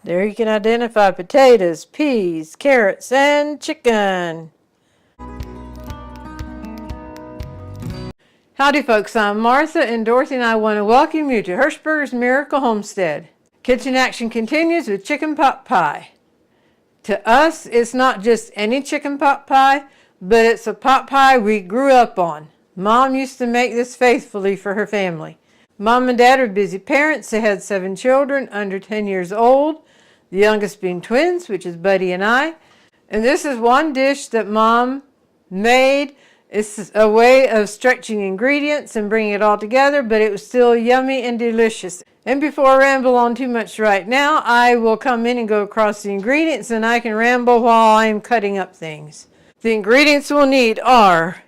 There you can identify potatoes, peas, carrots, and chicken. Howdy folks, I'm Martha, and Dorothy and I want to welcome you to Hirschberger's Miracle Homestead. Kitchen action continues with chicken pot pie. To us, it's not just any chicken pot pie, but it's a pot pie we grew up on. Mom used to make this faithfully for her family. Mom and Dad are busy parents. They had 7 children under 10 years old, the youngest being twins, which is Buddy and I. And this is one dish that Mom made. It's a way of stretching ingredients and bringing it all together, but it was still yummy and delicious. And before I ramble on too much right now, I will come in and go across the ingredients, and I can ramble while I'm cutting up things. The ingredients we'll need are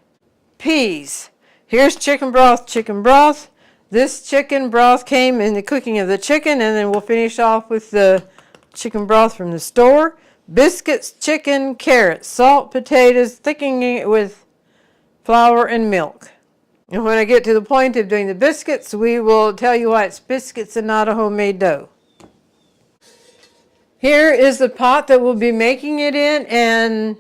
peas. Here's chicken broth, chicken broth. This chicken broth came in the cooking of the chicken, and then we'll finish off with the chicken broth from the store. Biscuits, chicken, carrots, salt, potatoes, thickening it with flour and milk. And when I get to the point of doing the biscuits, we will tell you why it's biscuits and not a homemade dough. Here is the pot that we'll be making it in, and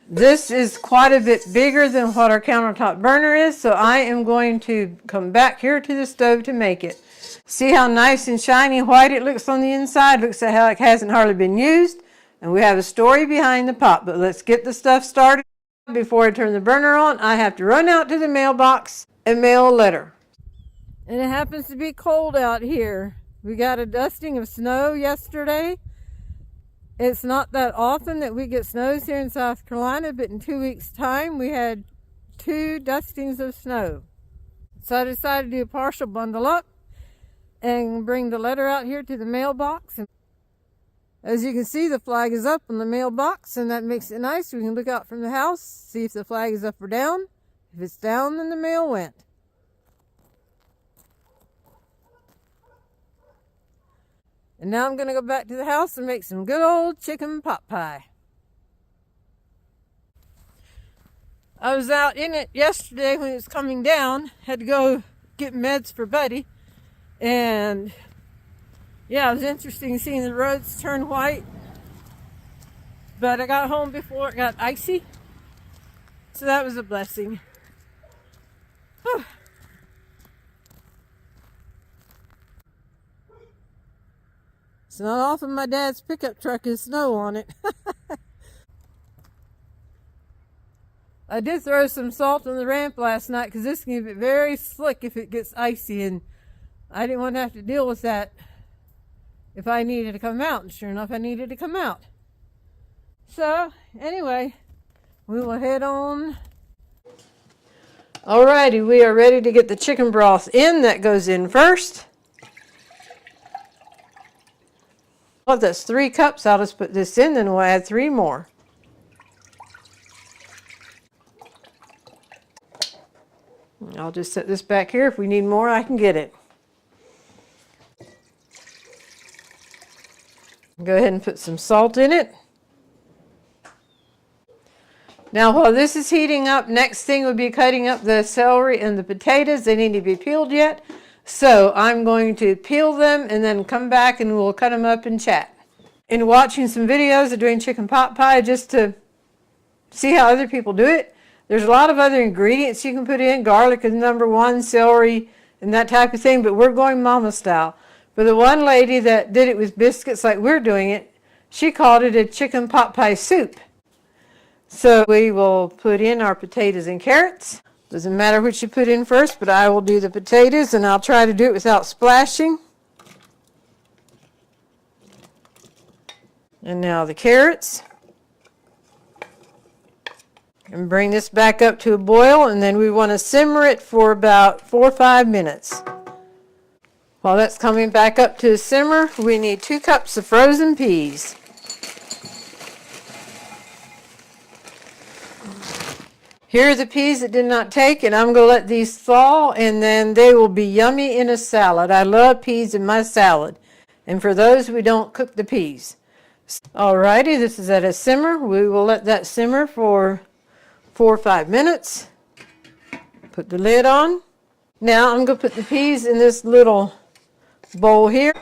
this is quite a bit bigger than what our countertop burner is, so I am going to come back here to the stove to make it. See how nice and shiny white it looks on the inside? Looks like how it hasn't hardly been used, and we have a story behind the pot, but let's get the stuff started. Before I turn the burner on, I have to run out to the mailbox and mail a letter. And it happens to be cold out here. We got a dusting of snow yesterday. It's not that often that we get snows here in South Carolina, but in 2 weeks' time we had 2 dustings of snow. So I decided to do a partial bundle up and bring the letter out here to the mailbox. And as you can see, the flag is up on the mailbox, and that makes it nice. We can look out from the house, see if the flag is up or down. If it's down, then the mail went. And now I'm going to go back to the house and make some good old chicken pot pie. I was out in it yesterday when it was coming down. Had to go get meds for Buddy. And yeah, it was interesting seeing the roads turn white. But I got home before it got icy. So that was a blessing. Whew. It's not often my dad's pickup truck has snow on it. I did throw some salt on the ramp last night because this can get very slick if it gets icy, and I didn't want to have to deal with that if I needed to come out, and sure enough I needed to come out. So anyway, we will head on. Alrighty, we are ready to get the chicken broth in. That goes in first. Well, that's 3 cups. I'll just put this in, then we'll add 3 more. I'll just set this back here. If we need more, I can get it. Go ahead and put some salt in it. Now while this is heating up, next thing would be cutting up the celery and the potatoes. They need to be peeled yet. So I'm going to peel them and then come back and we'll cut them up and chat. And watching some videos of doing chicken pot pie just to see how other people do it. There's a lot of other ingredients you can put in. Garlic is number 1, celery and that type of thing, but we're going mama style. For the one lady that did it with biscuits like we're doing it, she called it a chicken pot pie soup. So we will put in our potatoes and carrots. Doesn't matter which you put in first, but I will do the potatoes, and I'll try to do it without splashing. And now the carrots. And bring this back up to a boil, and then we want to simmer it for about 4 or 5 minutes. While that's coming back up to a simmer, we need 2 cups of frozen peas. Here are the peas that did not take, and I'm going to let these thaw, and then they will be yummy in a salad. I love peas in my salad. And for those, we don't cook the peas. Alrighty, this is at a simmer. We will let that simmer for 4 or 5 minutes. Put the lid on. Now I'm going to put the peas in this little bowl here.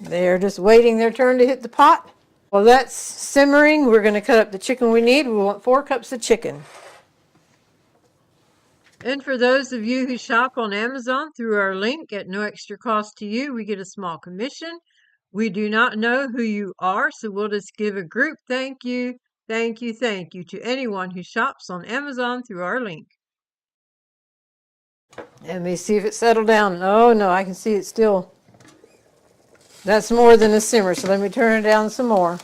They're just waiting their turn to hit the pot. While that's simmering, we're going to cut up the chicken we need. We want 4 cups of chicken. And for those of you who shop on Amazon through our link at no extra cost to you, we get a small commission. We do not know who you are, so we'll just give a group thank you, thank you, thank you to anyone who shops on Amazon through our link. Let me see if it settled down. Oh no, I can see it still. That's more than a simmer, so let me turn it down some more.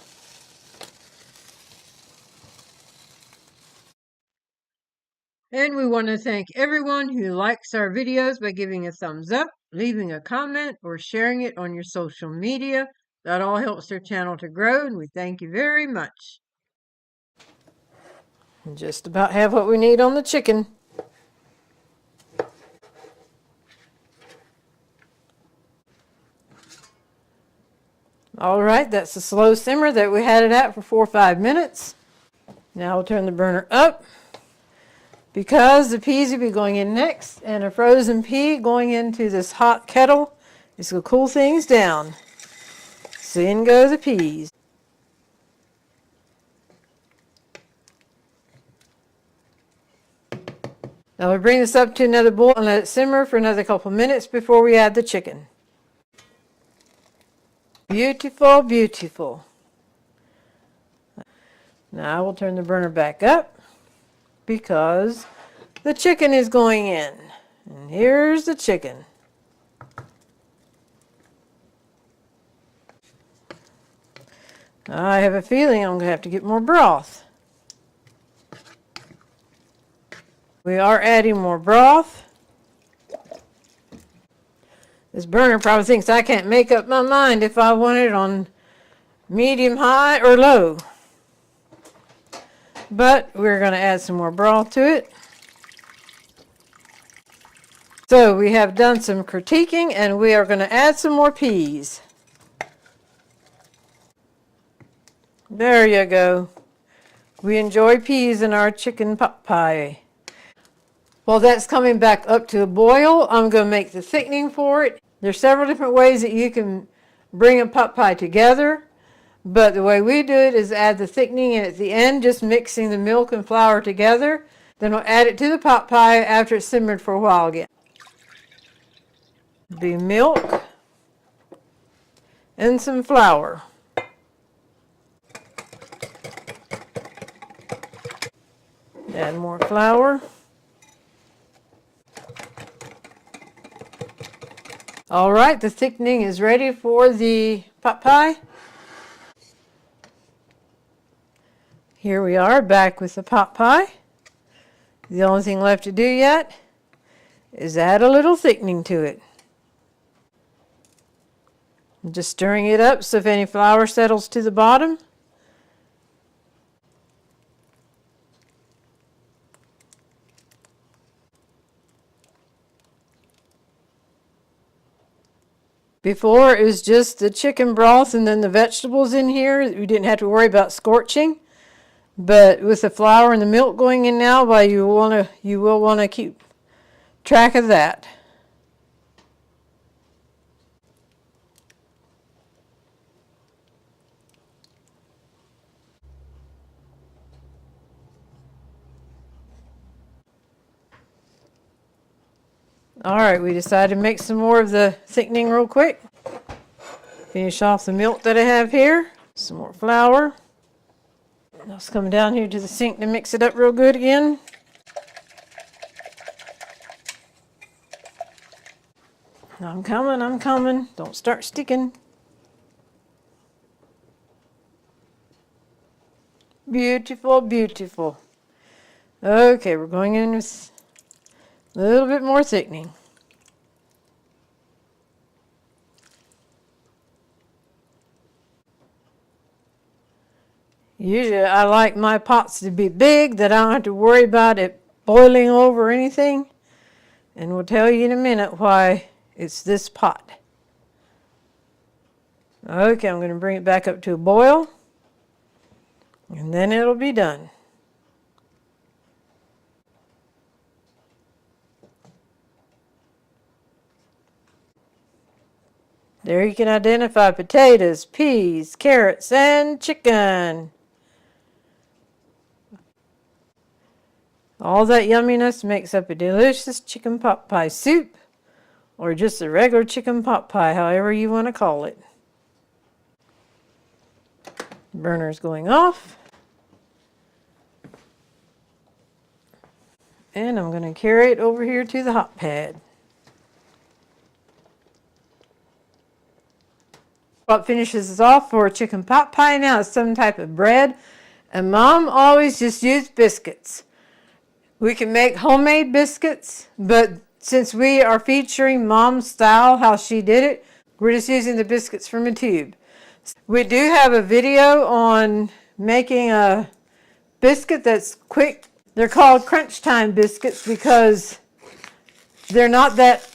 And we want to thank everyone who likes our videos by giving a thumbs up, leaving a comment, or sharing it on your social media. That all helps our channel to grow, and we thank you very much. Just about have what we need on the chicken. All right, that's a slow simmer that we had it at for 4 or 5 minutes. Now we'll turn the burner up because the peas will be going in next, and a frozen pea going into this hot kettle is going to cool things down. So in go the peas. Now we bring this up to another boil and let it simmer for another couple minutes before we add the chicken. Beautiful, beautiful. Now we'll turn the burner back up because the chicken is going in. And here's the chicken. I have a feeling I'm going to have to get more broth. We are adding more broth. This burner probably thinks I can't make up my mind if I want it on medium, high, or low. But we're going to add some more broth to it. So we have done some critiquing, and we are going to add some more peas. There you go. We enjoy peas in our chicken pot pie. While that's coming back up to a boil, I'm going to make the thickening for it. There's several different ways that you can bring a pot pie together, but the way we do it is add the thickening, and at the end just mixing the milk and flour together. Then we'll add it to the pot pie after it's simmered for a while again. Be milk and some flour. Add more flour. All right, the thickening is ready for the pot pie. Here we are back with the pot pie. The only thing left to do yet is add a little thickening to it. I'm just stirring it up so if any flour settles to the bottom. Before, it was just the chicken broth and then the vegetables in here. We didn't have to worry about scorching. But with the flour and the milk going in now, well, you will want to keep track of that. All right, we decided to make some more of the thickening real quick. Finish off the milk that I have here. Some more flour. Let's come down here to the sink to mix it up real good again. I'm coming. Don't start sticking. Beautiful, beautiful. Okay, we're going in with a little bit more thickening. Usually I like my pots to be big, that I don't have to worry about it boiling over or anything. And we'll tell you in a minute why it's this pot. Okay, I'm going to bring it back up to a boil. And then it'll be done. There you can identify potatoes, peas, carrots, and chicken. All that yumminess makes up a delicious chicken pot pie soup, or just a regular chicken pot pie, however you want to call it. Burner's going off. And I'm going to carry it over here to the hot pad. What finishes us off for a chicken pot pie now is some type of bread. And Mom always just used biscuits. We can make homemade biscuits, but since we are featuring Mom's style, how she did it, we're just using the biscuits from a tube. We do have a video on making a biscuit that's quick. They're called crunch time biscuits because they're not that,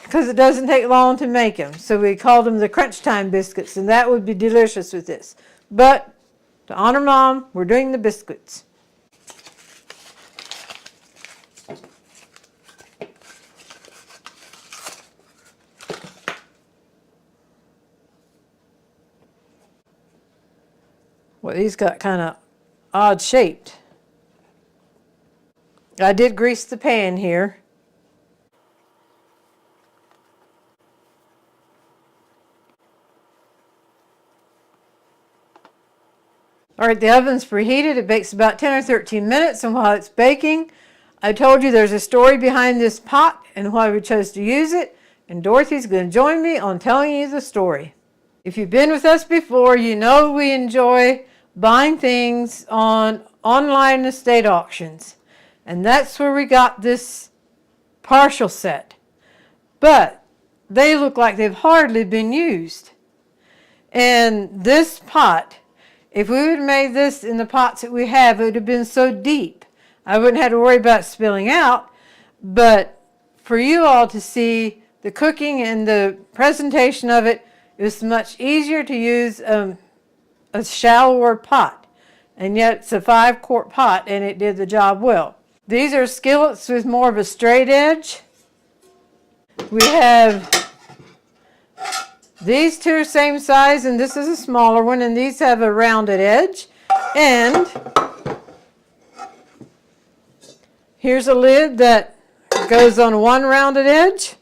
because it doesn't take long to make them. So we called them the crunch time biscuits, and that would be delicious with this. But to honor Mom, we're doing the biscuits. Well, these got kind of odd shaped. I did grease the pan here. All right, the oven's preheated. It bakes about 10 or 13 minutes, and while it's baking, I told you there's a story behind this pot and why we chose to use it, and Dorothy's going to join me on telling you the story. If you've been with us before, you know we enjoy buying things on online estate auctions, and that's where we got this partial set. But they look like they've hardly been used. And this pot, if we would have made this in the pots that we have, it would have been so deep I wouldn't have to worry about spilling out. But for you all to see the cooking and the presentation of it, it was much easier to use a shallower pot, and yet it's a 5-quart pot, and it did the job well. These are skillets with more of a straight edge. We have these two same size, and this is a smaller one, and these have a rounded edge. And here's a lid that goes on one rounded edge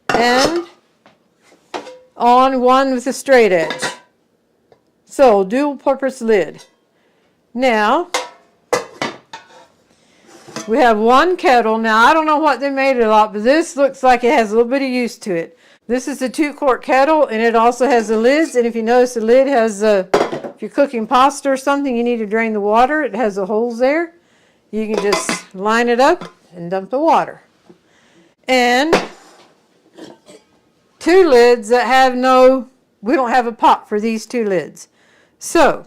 and on one with a straight edge. So, dual purpose lid. Now, we have one kettle. Now, I don't know what they made it a lot, but this looks like it has a little bit of use to it. This is a 2-quart kettle, and it also has the lids. And if you notice, the lid has if you're cooking pasta or something, you need to drain the water. It has the holes there. You can just line it up and dump the water. And 2 lids that have we don't have a pot for these 2 lids. So,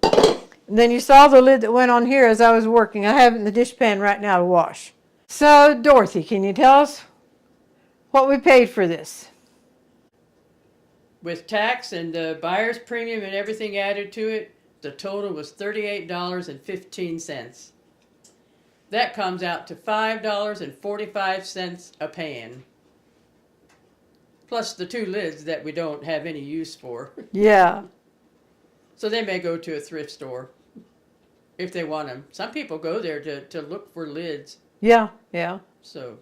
and then you saw the lid that went on here as I was working. I have it in the dish pan right now to wash. So, Dorothy, can you tell us what we paid for this? With tax and the buyer's premium and everything added to it, the total was $38.15. That comes out to $5.45 a pan. Plus the 2 lids that we don't have any use for. Yeah. So they may go to a thrift store if they want them. Some people go there to look for lids. Yeah, yeah. So.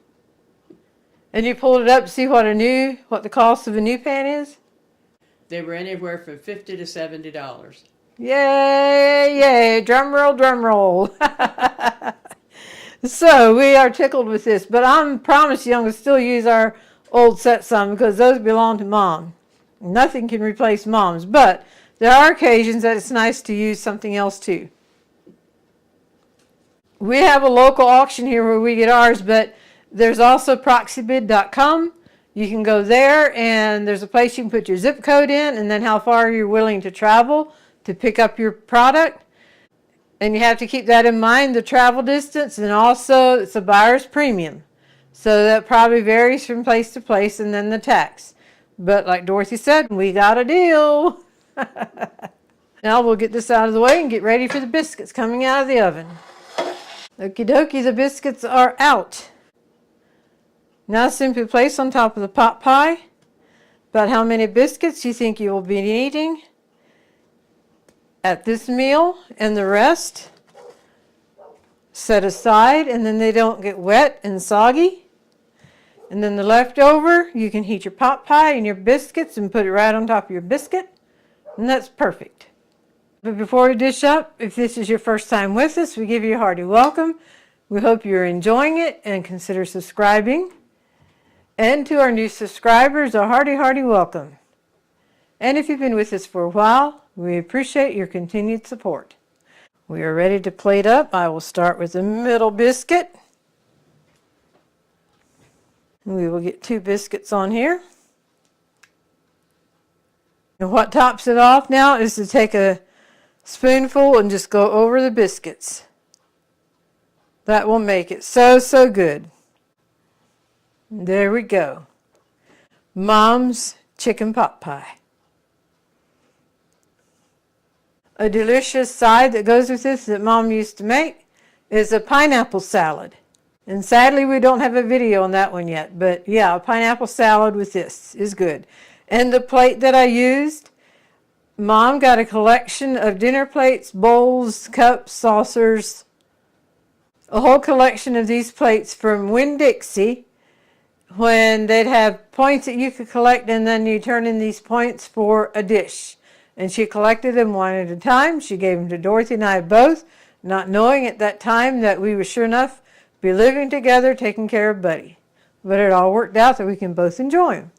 And you pulled it up to see what the cost of a new pan is? They were anywhere from $50 to $70. Yay, yay, drum roll, drum roll. So we are tickled with this, but I promise you I'm going to still use our old set some because those belong to Mom. Nothing can replace Mom's, but there are occasions that it's nice to use something else too. We have a local auction here where we get ours, but there's also proxybid.com. You can go there, and there's a place you can put your zip code in and then how far you're willing to travel to pick up your product. And you have to keep that in mind, the travel distance, and also it's a buyer's premium. So that probably varies from place to place, and then the tax. But like Dorothy said, we got a deal. Now we'll get this out of the way and get ready for the biscuits coming out of the oven. Okie dokie, the biscuits are out. Now simply place on top of the pot pie about how many biscuits you think you will be eating at this meal, and the rest set aside, and then they don't get wet and soggy. And then the leftover, you can heat your pot pie and your biscuits and put it right on top of your biscuit, and that's perfect. But before we dish up, if this is your first time with us, we give you a hearty welcome. We hope you're enjoying it and consider subscribing. And to our new subscribers, a hearty welcome. And if you've been with us for a while, we appreciate your continued support. We are ready to plate up. I will start with the middle biscuit. We will get 2 biscuits on here. And what tops it off now is to take a spoonful and just go over the biscuits. That will make it so good. There we go. Mom's chicken pot pie. A delicious side that goes with this that Mom used to make is a pineapple salad. And sadly, we don't have a video on that one yet. But yeah, a pineapple salad with this is good. And the plate that I used, Mom got a collection of dinner plates, bowls, cups, saucers, a whole collection of these plates from Winn-Dixie, when they'd have points that you could collect, and then you turn in these points for a dish. And she collected them one at a time. She gave them to Dorothy and I both, not knowing at that time that we would sure enough be living together, taking care of Buddy. But it all worked out that we can both enjoy them.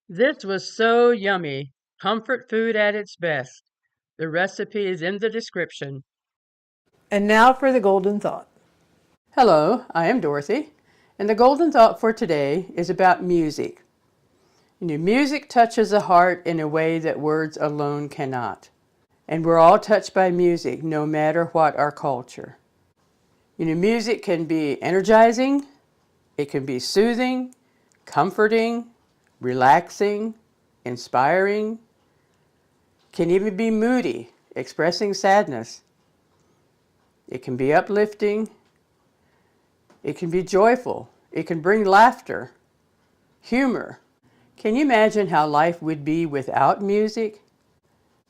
This was so yummy. Comfort food at its best. The recipe is in the description. And now for the golden thought. Hello, I am Dorothy, and the golden thought for today is about music. Music touches the heart in a way that words alone cannot. And we're all touched by music, no matter what our culture. Music can be energizing, it can be soothing, comforting, relaxing, inspiring, can even be moody, expressing sadness. It can be uplifting, it can be joyful, it can bring laughter, humor. Can you imagine how life would be without music?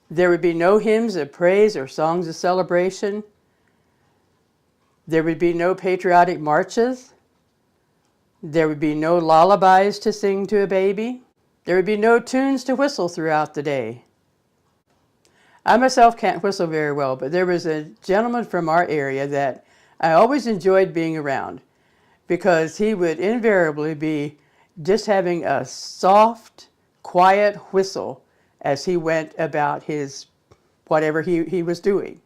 There would be no hymns of praise or songs of celebration. There would be no patriotic marches. There would be no lullabies to sing to a baby. There would be no tunes to whistle throughout the day. I myself can't whistle very well, but there was a gentleman from our area that I always enjoyed being around because he would invariably be just having a soft, quiet whistle as he went about his whatever he was doing.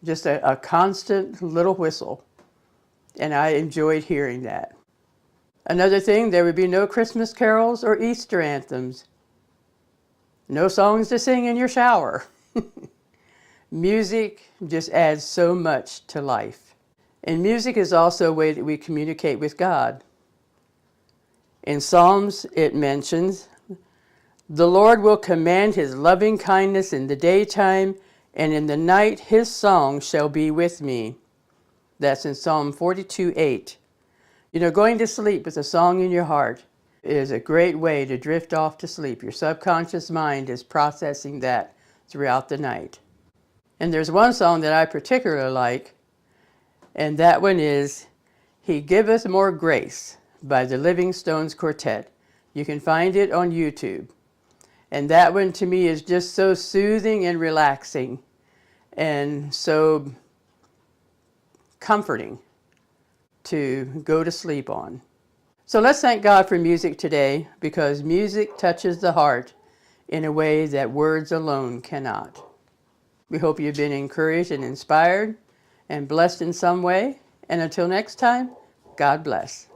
Just a constant little whistle. And I enjoyed hearing that. Another thing, there would be no Christmas carols or Easter anthems. No songs to sing in your shower. Music just adds so much to life. And music is also a way that we communicate with God. In Psalms, it mentions, "The Lord will command his loving kindness in the daytime, and in the night his song shall be with me." That's in Psalm 42:8. Going to sleep with a song in your heart is a great way to drift off to sleep. Your subconscious mind is processing that throughout the night. And there's one song that I particularly like, and that one is "He Giveth More Grace" by the Living Stones Quartet. You can find it on YouTube. And that one to me is just so soothing and relaxing and so comforting to go to sleep on. So let's thank God for music today, because music touches the heart in a way that words alone cannot. We hope you've been encouraged and inspired and blessed in some way. And until next time, God bless.